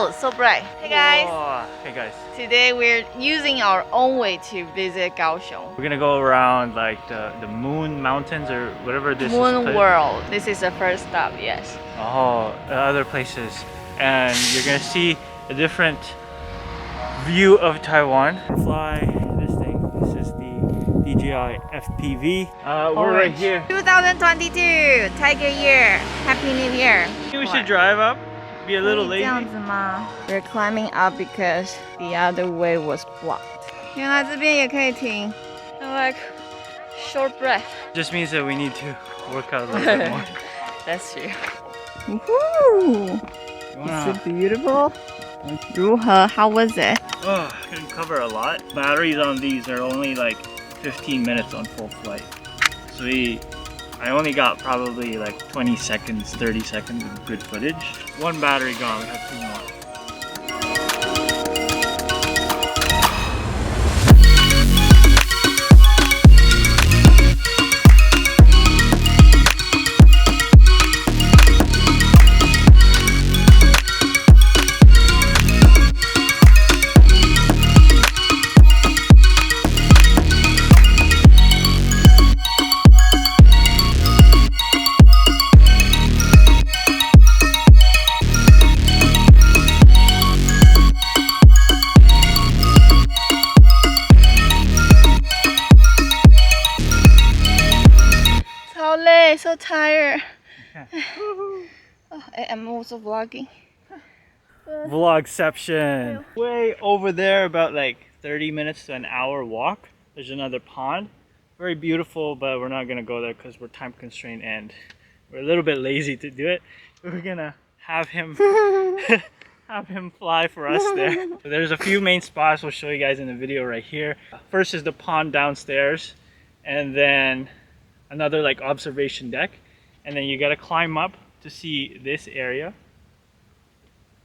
Oh, so bright. Hey guys. Whoa. Hey guys. Today we're using our own way to visit Kaohsiung. We're gonna go around like the Moon Mountains or whatever this Moon is. World. This is the first stop, yes. Oh, other places. And you're gonna see a different view of Taiwan. Fly this thing. This is the DJI FPV. We're right here. 2022 Tiger Year. Happy New Year. We should drive up. Be a little lazy. 这样子吗? We're climbing up because the other way was blocked. 原来这边也可以停. I'm like short breath. Just means that we need to work out a little bit more. That's true. Woohoo! Is it beautiful? 如何? How was it? Oh, can cover a lot. Batteries on these are only like 15 minutes on full flight. So I only got probably like 20 seconds, 30 seconds of good footage. One battery gone, we have 2 more. So tired. Oh, I'm also vlogging. Vlogception. Way over there, about like 30 minutes to an hour walk, there's another pond. Very beautiful, but we're not gonna go there because we're time constrained and we're a little bit lazy to do it. We're gonna have him have him fly for us there. So there's a few main spots we'll show you guys in the video right here. First is the pond downstairs, and then another like observation deck, and then you gotta climb up to see this area.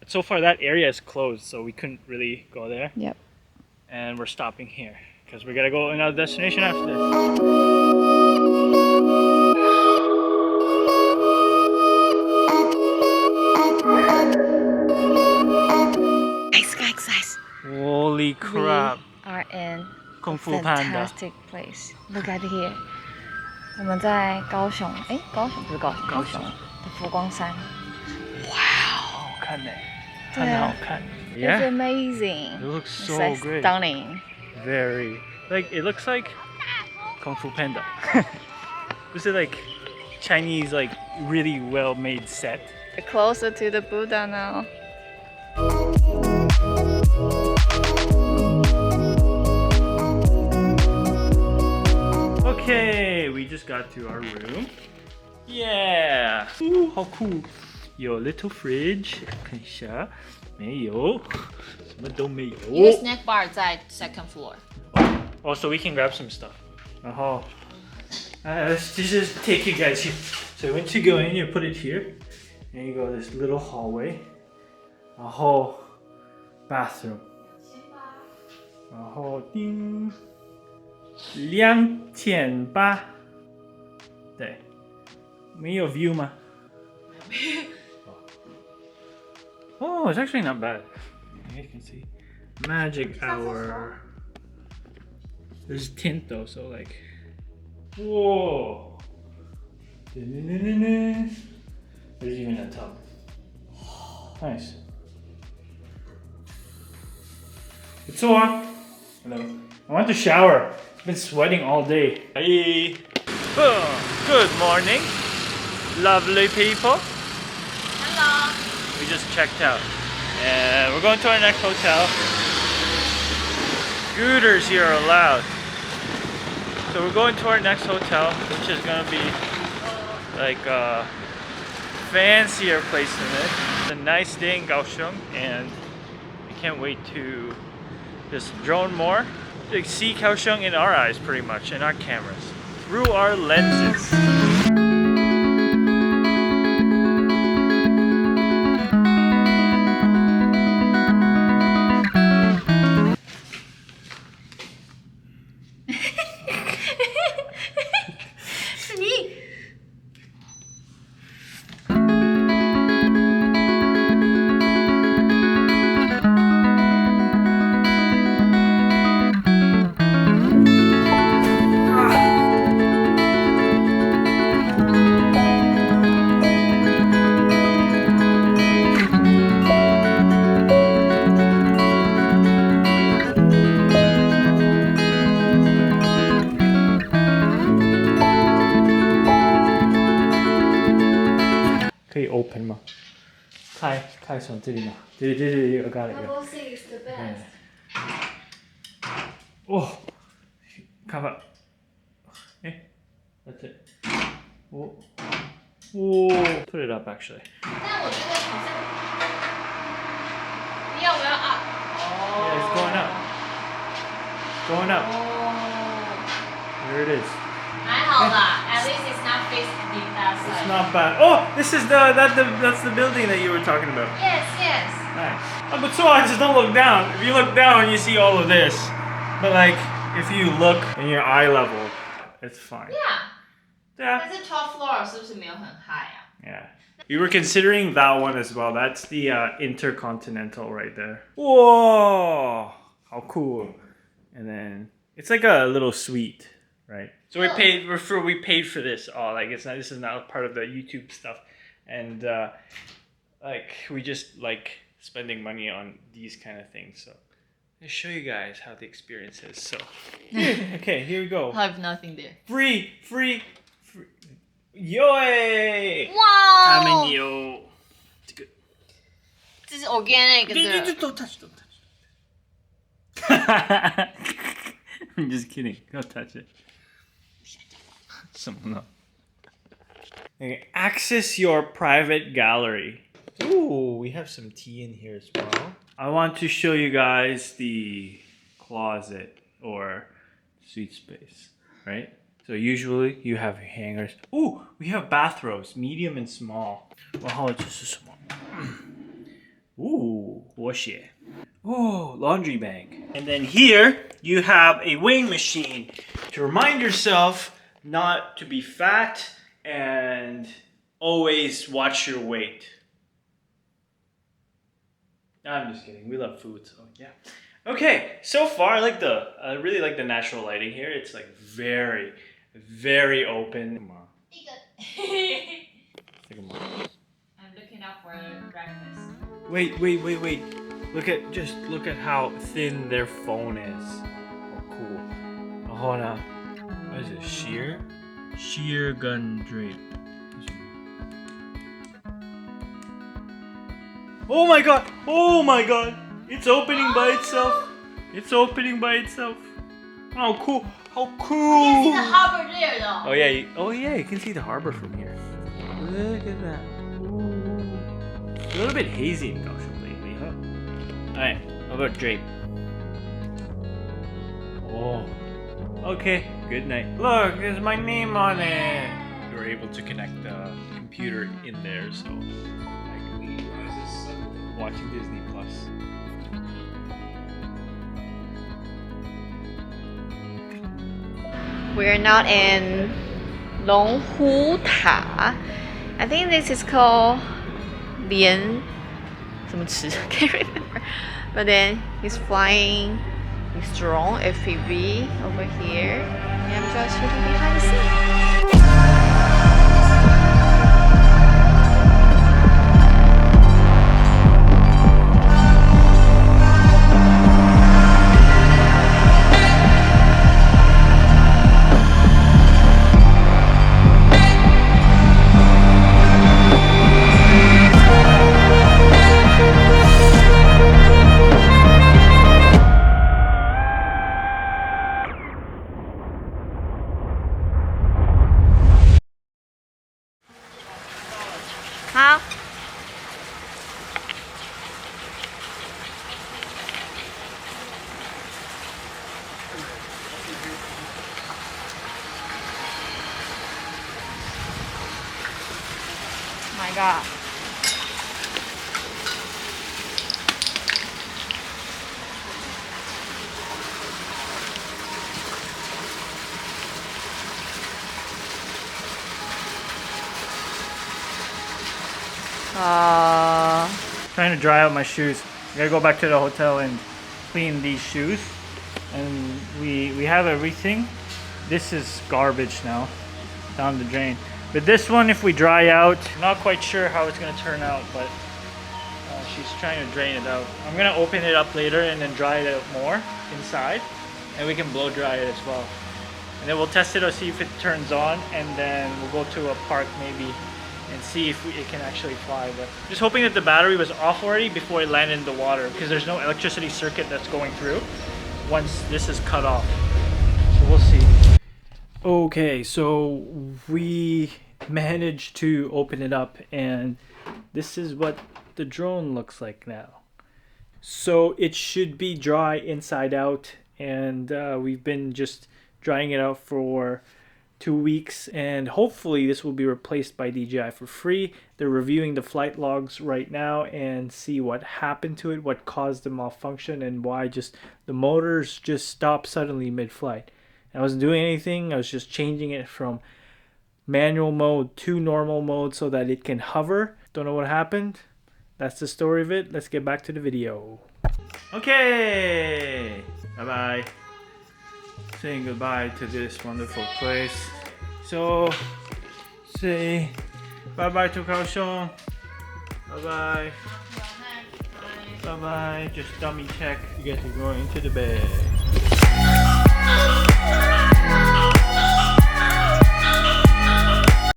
But so far that area is closed, so we couldn't really go there. Yep. And we're stopping here because we're gonna go another destination after this. Guys. Holy crap. We are in Kung Fu a Panda. fantastic place. Look at here. 我们在高雄，高雄不是高雄，高雄的佛光山。Wow， 好看呢，看得好看。Yeah. It's amazing. It looks so like great. Stunning. Very. Like it looks like Kung Fu Panda. This is like Chinese, like really well made set. We're closer to the Buddha now. Okay, we just got to our room. Yeah. Ooh, how cool. 有 little fridge. 看一下，没有，什么都没有。一个 snack bar 在 second floor. Oh, so we can grab some stuff. 然后，let's just take you guys here. So once you go in, you put it here, and you go this little hallway. 然后 bathroom. 然后叮。2800，对，没有 view 吗？Oh, it's actually not bad. You can see magic hour. There's tint though, so like, whoa. There's even a tub. Nice. It's so hot. Hello. I want to shower. I've been sweating all day. Hey. Oh, good morning, lovely people. Hello. We just checked out and we're going to our next hotel. Scooters here are allowed. So we're going to our next hotel, which is gonna be like a fancier place than this. It's a nice day in Kaohsiung, and we can't wait to just drone more. You see Kaohsiung in our eyes pretty much, in our cameras, through our lenses. 可以 open 吗？开从这里吗？对，我 got it. Level 6 is the best. 哦，看吧。哎 ，that's it. 哦，put it up actually. 但我觉得好像不要，我要 up. Yeah, it's going up. Going up. There it is. 还好啦，at least it's not facing the that It's side. not bad. Oh, this is that's the building that you were talking about. Yes, yes. Nice. Oh, but so I just don't look down. If you look down, you see all of this. But like, if you look in your eye level, it's fine. Yeah. Yeah. 但是 top floor 是不是没有很 high 啊？ Yeah. We were considering that one as well. That's the Intercontinental right there. Whoa! How cool. And then it's like a little suite, right? So we paid for this. Oh, like this is not part of the YouTube stuff. And like we just like spending money on these kind of things. So I'll show you guys how the experience is. So okay, here we go. I have nothing there. Free. Yay! 哇他们哦，有这是 organic 的。 Don't touch. I'm just kidding. Don't touch it. Okay, access your private gallery. Ooh, we have some tea in here as well. I want to show you guys the closet or suite space, right? So usually you have hangers. Ooh, we have bathrobes, medium and small. 然后这是什么？ Ooh, 拖鞋. Oh, laundry bag. And then here you have a weighing machine to remind yourself not to be fat and always watch your weight. I'm just kidding. We love food, so yeah. Okay, so far I really like the natural lighting here. It's like very, very open. Come on. I'm looking up for breakfast. Wait. Look at how thin their phone is. Oh, cool. Oh, hold on. What is it? Sheer gun drape. Oh my god! It's opening by itself. How cool! You see the harbor there though. Oh yeah, you can see the harbor from here. Look at that. Ooh. A little bit hazy in Kaohsiung lately, huh? Alright, how about drape? Oh. Okay, good night. Look, there's my name on it. We were able to connect the computer in there, so like we watching Disney Plus. We're now in Longhu Ta. I think this is called Lian. Can't remember. But then he's flying his drone FPV over here. And I'm just shooting behind the scene. Huh? My God. Trying to dry out my shoes. I gotta go back to the hotel and clean these shoes. And we have everything. This is garbage now, down the drain. But this one, if we dry out, not quite sure how it's gonna turn out, but she's trying to drain it out. I'm gonna open it up later and then dry it out more inside, and we can blow dry it as well. And then we'll test it or see if it turns on, and then we'll go to a park maybe and see if it can actually fly. But just hoping that the battery was off already before it landed in the water, because there's no electricity circuit that's going through once this is cut off. So we'll see. Okay, so we managed to open it up, and this is what the drone looks like now. So it should be dry inside out, and we've been just drying it out for 2 weeks, and hopefully this will be replaced by DJI for free. They're reviewing the flight logs right now and see what happened to it, what caused the malfunction, and why just the motors just stopped suddenly mid-flight. I wasn't doing anything. I was just changing it from manual mode to normal mode so that it can hover. Don't know what happened. That's the story of it. Let's get back to the video. Okay, bye-bye. Saying goodbye to this wonderful place. So, say bye-bye to Kaohsiung. Bye-bye. Bye-bye. Just dummy check. You guys are going to the bed.